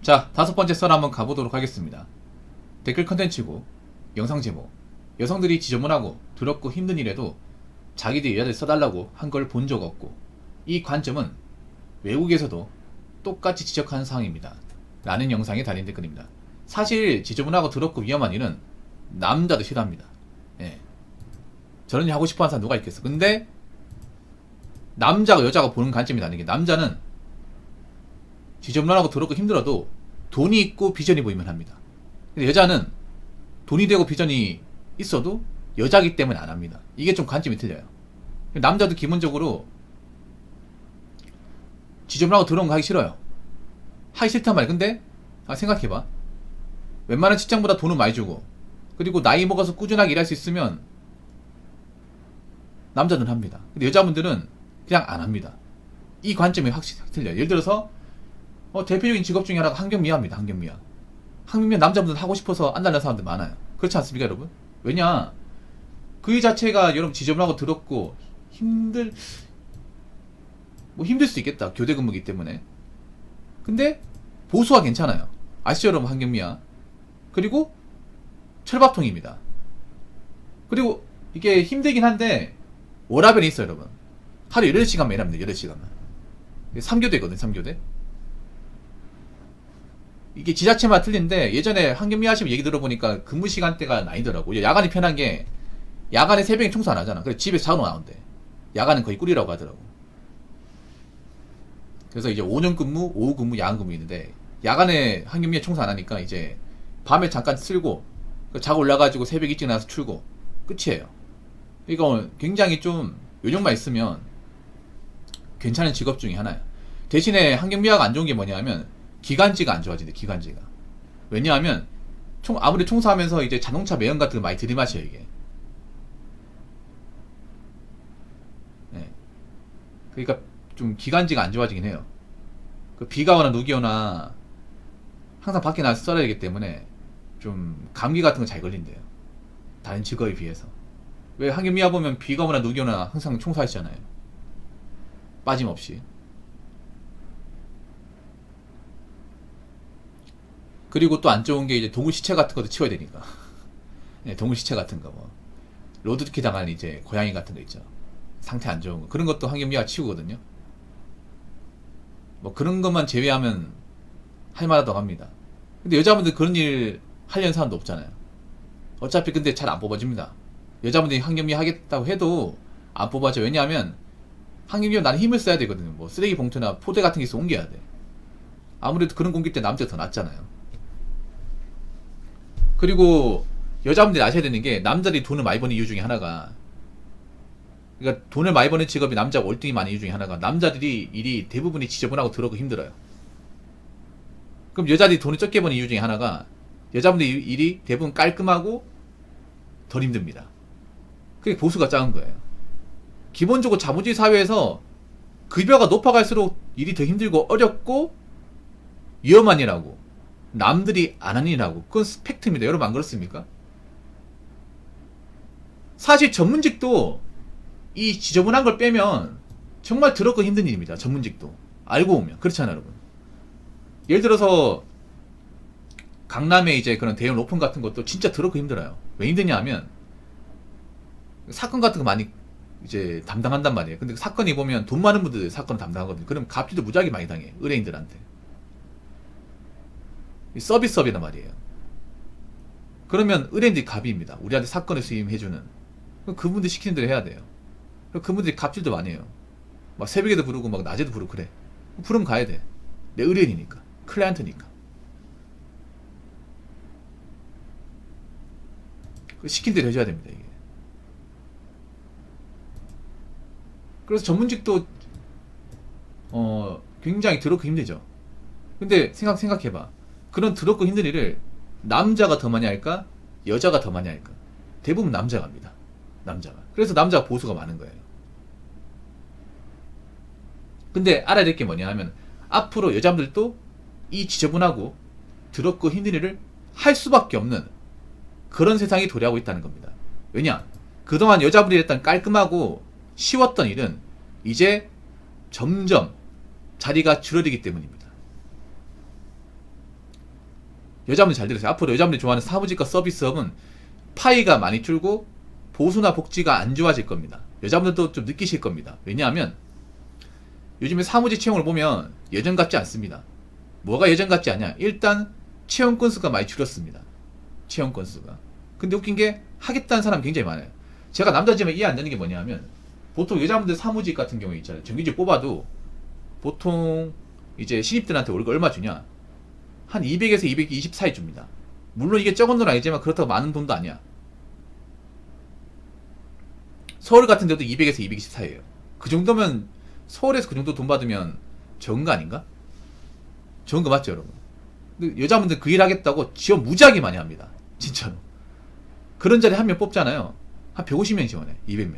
자, 다섯 번째 썰 한번 가보도록 하겠습니다. 댓글 컨텐츠고 영상 제목, 여성들이 지저분하고 더럽고 힘든 일에도 자기들 여자들 써달라고 한 걸 본 적 없고, 이 관점은 외국에서도 똑같이 지적하는 사항입니다 라는 영상에 달린 댓글입니다. 사실 지저분하고 더럽고 위험한 일은 남자도 싫어합니다. 예. 저런 일 하고 싶어하는 사람 누가 있겠어. 근데 남자가 여자가 보는 관점이 다른 게, 남자는 지저분하고 더럽고 힘들어도 돈이 있고 비전이 보이면 합니다. 근데 여자는 돈이 되고 비전이 있어도 여자기 때문에 안 합니다. 이게 좀 관점이 틀려요. 남자도 기본적으로 지저분하고 더러운 거 하기 싫어요. 하기 싫단 말이야. 근데 생각해봐. 웬만한 직장보다 돈은 많이 주고, 그리고 나이 먹어서 꾸준하게 일할 수 있으면 남자는 합니다. 근데 여자분들은 그냥 안 합니다. 이 관점이 확실히 틀려요. 예를 들어서 대표적인 직업 중에 하나가 환경미화입니다. 환경미화. 환경미화 남자분들 하고 싶어서 안 달라는 사람들 많아요. 그렇지 않습니까, 여러분? 왜냐, 그 일 자체가 여러분 지저분하고 더럽고 힘들 수 있겠다. 교대 근무기 때문에. 근데 보수가 괜찮아요. 아시죠, 여러분? 환경미화. 그리고 철밥통입니다. 그리고 이게 힘들긴 한데 워라밸이 있어요, 여러분. 하루 8시간만 일하면 돼요. 8시간만. 3교대거든, 3교대. 이게 지자체마다 틀린데, 예전에 환경미화 하시면 얘기 들어보니까 근무 시간대가 나뉘더라고. 야간이 편한 게, 야간에 새벽에 청소 안 하잖아. 그래서 집에서 자고 나온대. 야간은 거의 꿀이라고 하더라고. 그래서 이제 오전 근무, 오후 근무, 야간 근무 있는데, 야간에 환경미화 청소 안 하니까 이제 밤에 잠깐 쓸고 자고 올라가지고 새벽 일찍 나와서 출고, 끝이에요. 이거 굉장히 좀 요령만 있으면 괜찮은 직업 중에 하나예요. 대신에 환경미화가 안 좋은 게 뭐냐면 기관지가 안 좋아진대. 기관지가. 왜냐하면 아무리 청소하면서 이제 자동차 매연 같은 거 많이 들이마셔요, 이게. 네. 그러니까 좀 기관지가 안 좋아지긴 해요. 그 비가 오나 눈이 오나 항상 밖에 나가서 썰어야 되기 때문에 좀 감기 같은 거 잘 걸린대요. 다른 직업에 비해서. 왜 환경미화 보면 비가 오나 눈이 오나 항상 청소하시잖아요. 빠짐없이. 그리고 또 안 좋은 게 이제 동물 시체 같은 것도 치워야 되니까. 네, 동물 시체 같은 거, 로드키 당한 이제 고양이 같은 거 있죠. 상태 안 좋은 거. 그런 것도 환경미화 치우거든요. 그런 것만 제외하면 할만하다고 합니다. 근데 여자분들 그런 일 하려는 사람도 없잖아요. 어차피 근데 잘 안 뽑아집니다. 여자분들이 환경미화 하겠다고 해도 안 뽑아져. 왜냐하면 환경미화 나는 힘을 써야 되거든요. 쓰레기 봉투나 포대 같은 게 있어 옮겨야 돼. 아무래도 그런 공기 때 남자가 더 낫잖아요. 그리고 여자분들이 아셔야 되는 게, 남자들이 돈을 많이 버는 이유 중에 하나가, 그러니까 돈을 많이 버는 직업이 남자가 월등히 많은 이유 중에 하나가, 남자들이 일이 대부분이 지저분하고 더럽고 힘들어요. 그럼 여자들이 돈을 적게 버는 이유 중에 하나가, 여자분들 일이 대부분 깔끔하고 덜 힘듭니다. 그게 보수가 작은 거예요. 기본적으로 자본주의 사회에서 급여가 높아갈수록 일이 더 힘들고 어렵고 위험한 일하고 남들이 안 하는 일하고, 그건 팩트입니다. 여러분 안 그렇습니까? 사실 전문직도 이 지저분한 걸 빼면 정말 더럽고 힘든 일입니다. 전문직도 알고 보면. 그렇잖아요, 여러분. 예를 들어서 강남에 이제 그런 대형 로펌 같은 것도 진짜 더럽고 힘들어요. 왜 힘드냐 하면 사건 같은 거 많이 이제 담당한단 말이에요. 근데 사건이 보면 돈 많은 분들 사건을 담당하거든요. 그럼 갑질도 무지하게 많이 당해, 의뢰인들한테. 서비스업이란 말이에요. 그러면 의뢰인들이 갑입니다. 우리한테 사건을 수임해주는. 그럼 그분들 시키는 대로 해야 돼요. 그분들이 갑질도 많이 해요. 막 새벽에도 부르고 막 낮에도 부르고 그래. 부르면 가야 돼. 내 의뢰인이니까. 클라이언트니까. 시킨 대로 해줘야 됩니다, 이게. 그래서 전문직도 굉장히 더럽고 힘들죠. 근데 생각해봐. 그런 더럽고 힘든 일을 남자가 더 많이 할까? 여자가 더 많이 할까? 대부분 남자가 합니다. 남자가. 그래서 남자가 보수가 많은 거예요. 근데 알아야 될 게 뭐냐 하면, 앞으로 여자분들도 이 지저분하고 더럽고 힘든 일을 할 수밖에 없는 그런 세상이 도래하고 있다는 겁니다. 왜냐? 그동안 여자분들이 했던 깔끔하고 쉬웠던 일은 이제 점점 자리가 줄어들기 때문입니다. 여자분들 잘 들으세요. 앞으로 여자분들이 좋아하는 사무직과 서비스업은 파이가 많이 줄고 보수나 복지가 안 좋아질 겁니다. 여자분들도 좀 느끼실 겁니다. 왜냐하면 요즘에 사무직 채용을 보면 예전 같지 않습니다. 뭐가 예전 같지 않냐? 일단 채용 건수가 많이 줄었습니다. 채용 건수가. 근데 웃긴 게 하겠다는 사람이 굉장히 많아요. 제가 남자지만 이해 안 되는 게 뭐냐면 보통 여자분들 사무직 같은 경우에 있잖아요. 정규직 뽑아도 보통 이제 신입들한테 월급 얼마 주냐? 한 200에서 220 사이 줍니다. 물론 이게 적은 돈 아니지만 그렇다고 많은 돈도 아니야. 서울 같은 데도 200에서 220 사이에요. 그 정도면 서울에서 그 정도 돈 받으면 적은 거 아닌가? 적은 거 맞죠, 여러분? 근데 여자분들 그 일 하겠다고 지원 무지하게 많이 합니다. 진짜로. 그런 자리 한 명 뽑잖아요. 한 150명 지원해. 200명.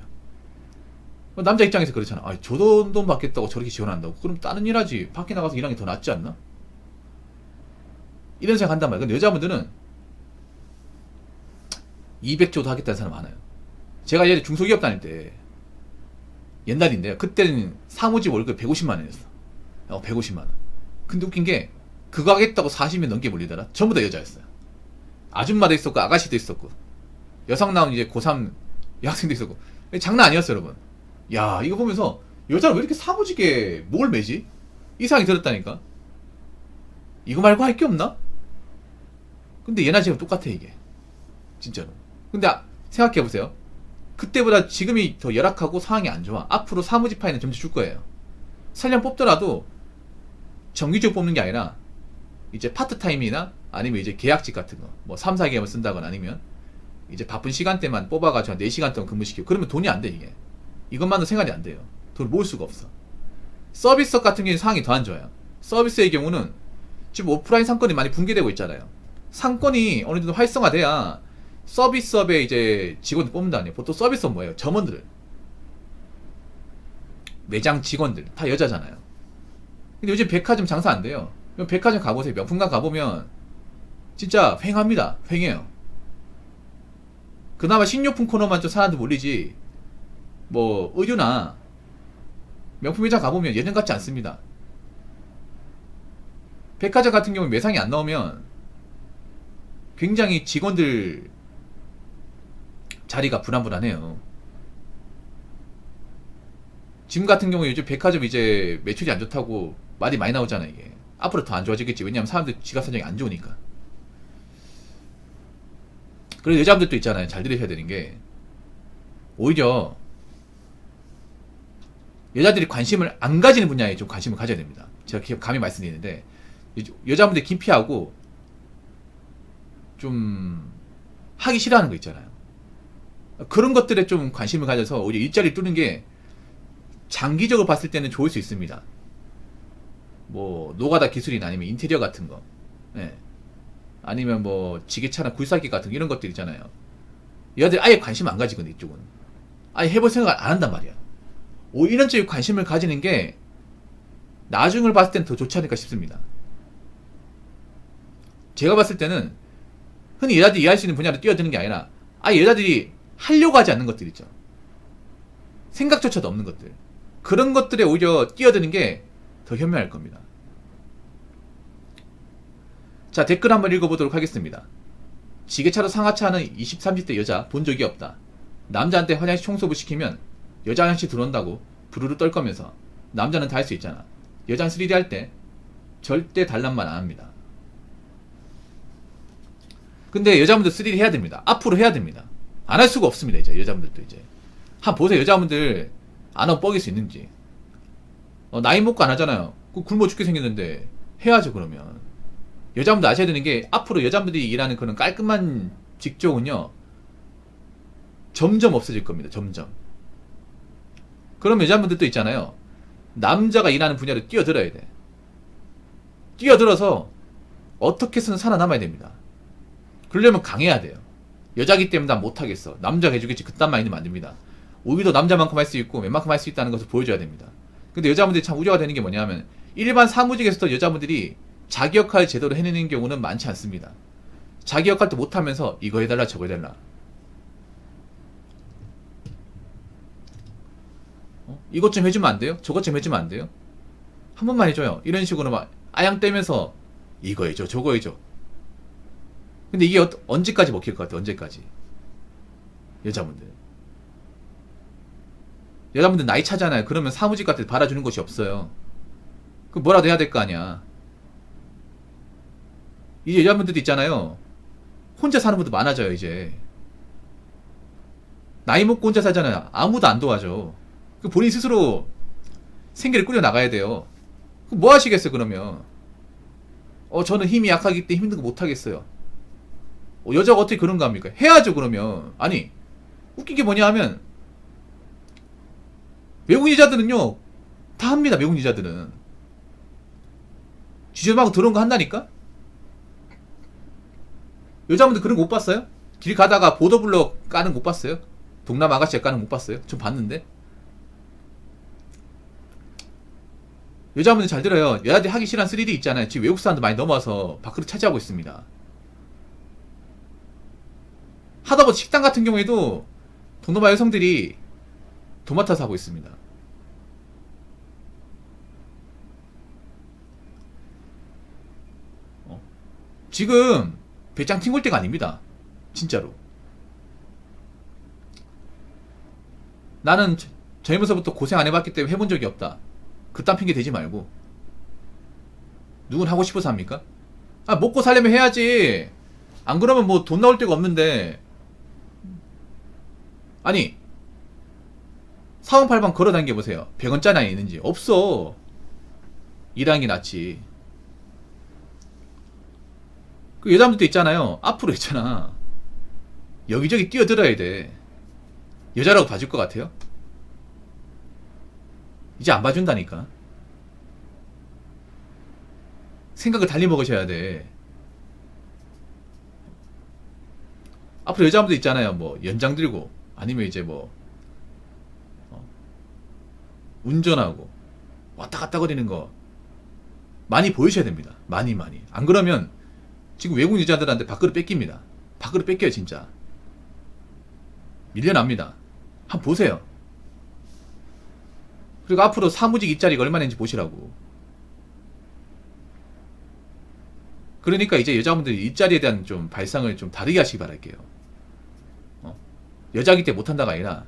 남자 입장에서 그렇잖아. 아, 저 돈 받겠다고 저렇게 지원한다고? 그럼 다른 일 하지. 밖에 나가서 일하는 게 더 낫지 않나? 이런 생각 한단 말이야. 근데 여자분들은 200조도 하겠다는 사람 많아요. 제가 예전에 중소기업 다닐 때 옛날인데요. 그때는 사무직 월급 150만 원이었어. 150만 원. 근데 웃긴 게 그거 하겠다고 40명 넘게 몰리더라. 전부 다 여자였어요. 아줌마도 있었고 아가씨도 있었고 여성 나온 이제 고3 여학생도 있었고 장난 아니었어요, 여러분. 야, 이거 보면서 여자는 왜 이렇게 사무직에 목을 매지? 이 생각이 들었다니까. 이거 말고 할 게 없나? 근데 예나 지금 똑같아 이게. 진짜로. 근데 생각해보세요. 그때보다 지금이 더 열악하고 상황이 안 좋아. 앞으로 사무직 파이는 점점 줄 거예요. 설령 뽑더라도 정규직 뽑는 게 아니라 이제 파트타임이나 아니면 이제 계약직 같은 거 뭐 3, 4개월 쓴다거나 아니면 이제 바쁜 시간대만 뽑아가지고 한 4시간 동안 근무시키고 그러면 돈이 안 돼 이게. 이것만도 생활이 안 돼요. 돈을 모을 수가 없어. 서비스업 같은 경우는 상황이 더 안 좋아요. 서비스의 경우는 지금 오프라인 상권이 많이 붕괴되고 있잖아요. 상권이 어느 정도 활성화돼야 서비스업에 이제 직원들 뽑는다 아니에요. 보통 서비스업 뭐예요? 점원들, 매장 직원들 다 여자잖아요. 근데 요즘 백화점 장사 안 돼요. 백화점 가보세요. 명품관 가보면 진짜 휑합니다. 휑해요. 그나마 식료품 코너만 좀 사람들 몰리지 뭐 의류나 명품 매장 가보면 예전 같지 않습니다. 백화점 같은 경우는 매상이 안 나오면 굉장히 직원들 자리가 불안불안해요. 지금 같은 경우에 요즘 백화점 이제 매출이 안 좋다고 말이 많이 나오잖아 이게. 앞으로 더 안 좋아지겠지. 왜냐면 사람들 지갑 사정이 안 좋으니까. 그리고 여자분들도 있잖아요. 잘 들으셔야 되는 게 오히려 여자들이 관심을 안 가지는 분야에 좀 관심을 가져야 됩니다. 제가 감히 말씀드리는데 여자분들이 기피하고 좀 하기 싫어하는 거 있잖아요. 그런 것들에 좀 관심을 가져서 오히려 일자리를 뚫는 게 장기적으로 봤을 때는 좋을 수 있습니다. 뭐 노가다 기술이나 아니면 인테리어 같은 거, 네. 아니면 뭐 지게차나 굴삭기 같은 거 이런 것들 있잖아요. 여자들 아예 관심 안 가지거든. 이쪽은 아예 해볼 생각을 안 한단 말이야. 이런 쪽에 관심을 가지는 게 나중을 봤을 땐 더 좋지 않을까 싶습니다. 제가 봤을 때는 흔히 여자들이 이해할 수 있는 분야로 뛰어드는 게 아니라 아예 여자들이 하려고 하지 않는 것들 있죠. 생각조차도 없는 것들. 그런 것들에 오히려 뛰어드는 게 더 현명할 겁니다. 자, 댓글 한번 읽어보도록 하겠습니다. 지게차로 상하차하는 20, 30대 여자 본 적이 없다. 남자한테 화장실 청소부 시키면 여자 화장실 들어온다고 부르르 떨 거면서 남자는 다 할 수 있잖아. 여자는 3D 할 때 절대 단란만 안 합니다. 근데 여자분들 3D 해야 됩니다. 앞으로 해야 됩니다. 안 할 수가 없습니다. 이제 여자분들도 이제 한번 보세요. 여자분들 안 하고 뻐길 수 있는지. 나이 먹고 안 하잖아요. 굶어 죽게 생겼는데 해야죠. 그러면 여자분들 아셔야 되는 게 앞으로 여자분들이 일하는 그런 깔끔한 직종은요 점점 없어질 겁니다. 점점. 그럼 여자분들도 있잖아요. 남자가 일하는 분야로 뛰어들어야 돼. 뛰어들어서 어떻게 해서는 살아남아야 됩니다. 그러려면 강해야 돼요. 여자기 때문에 난 못하겠어. 남자가 해주겠지. 그딴 마인드면 안 됩니다. 오히려 남자만큼 할 수 있고 웬만큼 할 수 있다는 것을 보여줘야 됩니다. 근데 여자분들이 참 우려가 되는 게 뭐냐면 일반 사무직에서도 여자분들이 자기 역할 제대로 해내는 경우는 많지 않습니다. 자기 역할도 못하면서 이거 해달라 저거 해달라. 이것 좀 해주면 안 돼요? 저것 좀 해주면 안 돼요? 한 번만 해줘요. 이런 식으로 막 아양 떼면서 이거 해줘 저거 해줘. 근데 이게 언제까지 먹힐 것 같아? 언제까지? 여자분들. 여자분들 나이 차잖아요. 그러면 사무직 같은 데 받아주는 곳이 없어요. 그럼 뭐라도 해야 될 거 아니야. 이제 여자분들도 있잖아요. 혼자 사는 분도 많아져요, 이제. 나이 먹고 혼자 살잖아요. 아무도 안 도와줘. 그 본인 스스로 생계를 꾸려 나가야 돼요. 그럼 뭐 하시겠어요, 그러면? 저는 힘이 약하기 때문에 힘든 거 못 하겠어요. 여자가 어떻게 그런 거 합니까? 해야죠, 그러면. 아니, 웃긴 게 뭐냐 하면, 외국 여자들은요, 다 합니다, 외국 여자들은. 지저분하고 더러운 거 한다니까? 여자분들 그런 거 못 봤어요? 길 가다가 보더블럭 까는 거 못 봤어요? 동남 아가씨가 까는 거 못 봤어요? 전 봤는데. 여자분들 잘 들어요. 여자들이 하기 싫어하는 3D 있잖아요. 지금 외국 사람들 많이 넘어와서 밥그릇 차지하고 있습니다. 하다보다 식당 같은 경우에도 동남아 여성들이 도맡아서 하고 있습니다. 지금 배짱 튕길 때가 아닙니다. 진짜로. 나는 젊어서부터 고생 안 해봤기 때문에 해본 적이 없다. 그딴 핑계 대지 말고. 누군 하고 싶어서 합니까? 먹고 살려면 해야지. 안 그러면 뭐 돈 나올 데가 없는데. 아니, 사원팔방 걸어다녀보세요. 100원짜리 안에 있는지. 없어. 일하는 게 낫지. 그 여자분들도 있잖아요. 앞으로 있잖아. 여기저기 뛰어들어야 돼. 여자라고 봐줄 것 같아요? 이제 안 봐준다니까. 생각을 달리 먹으셔야 돼. 앞으로 여자분들 있잖아요. 뭐 연장 들고 아니면 이제 뭐 운전하고 왔다 갔다 거리는 거 많이 보이셔야 됩니다. 많이. 안 그러면 지금 외국 여자들한테 밥그릇 뺏깁니다. 밥그릇 뺏겨요, 진짜. 밀려납니다. 한번 보세요. 그리고 앞으로 사무직 일자리가 얼마나 있는지 보시라고. 그러니까 이제 여자분들이 일자리에 대한 좀 발상을 좀 다르게 하시기 바랄게요. 여자기 때문에 못한다가 아니라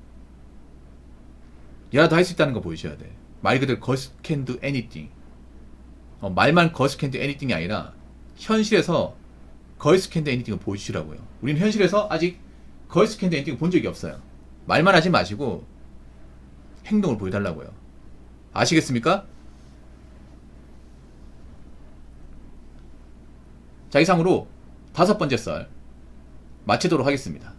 얘라도 할 수 있다는 거 보여줘야 돼. 말 그대로 girls can do anything. 말만 girls can do anything이 아니라 현실에서 girls can do anything을 보여주시라고요. 우리는 현실에서 아직 girls can do anything을 본 적이 없어요. 말만 하지 마시고 행동을 보여달라고요. 아시겠습니까? 자, 이상으로 5번째 썰 마치도록 하겠습니다.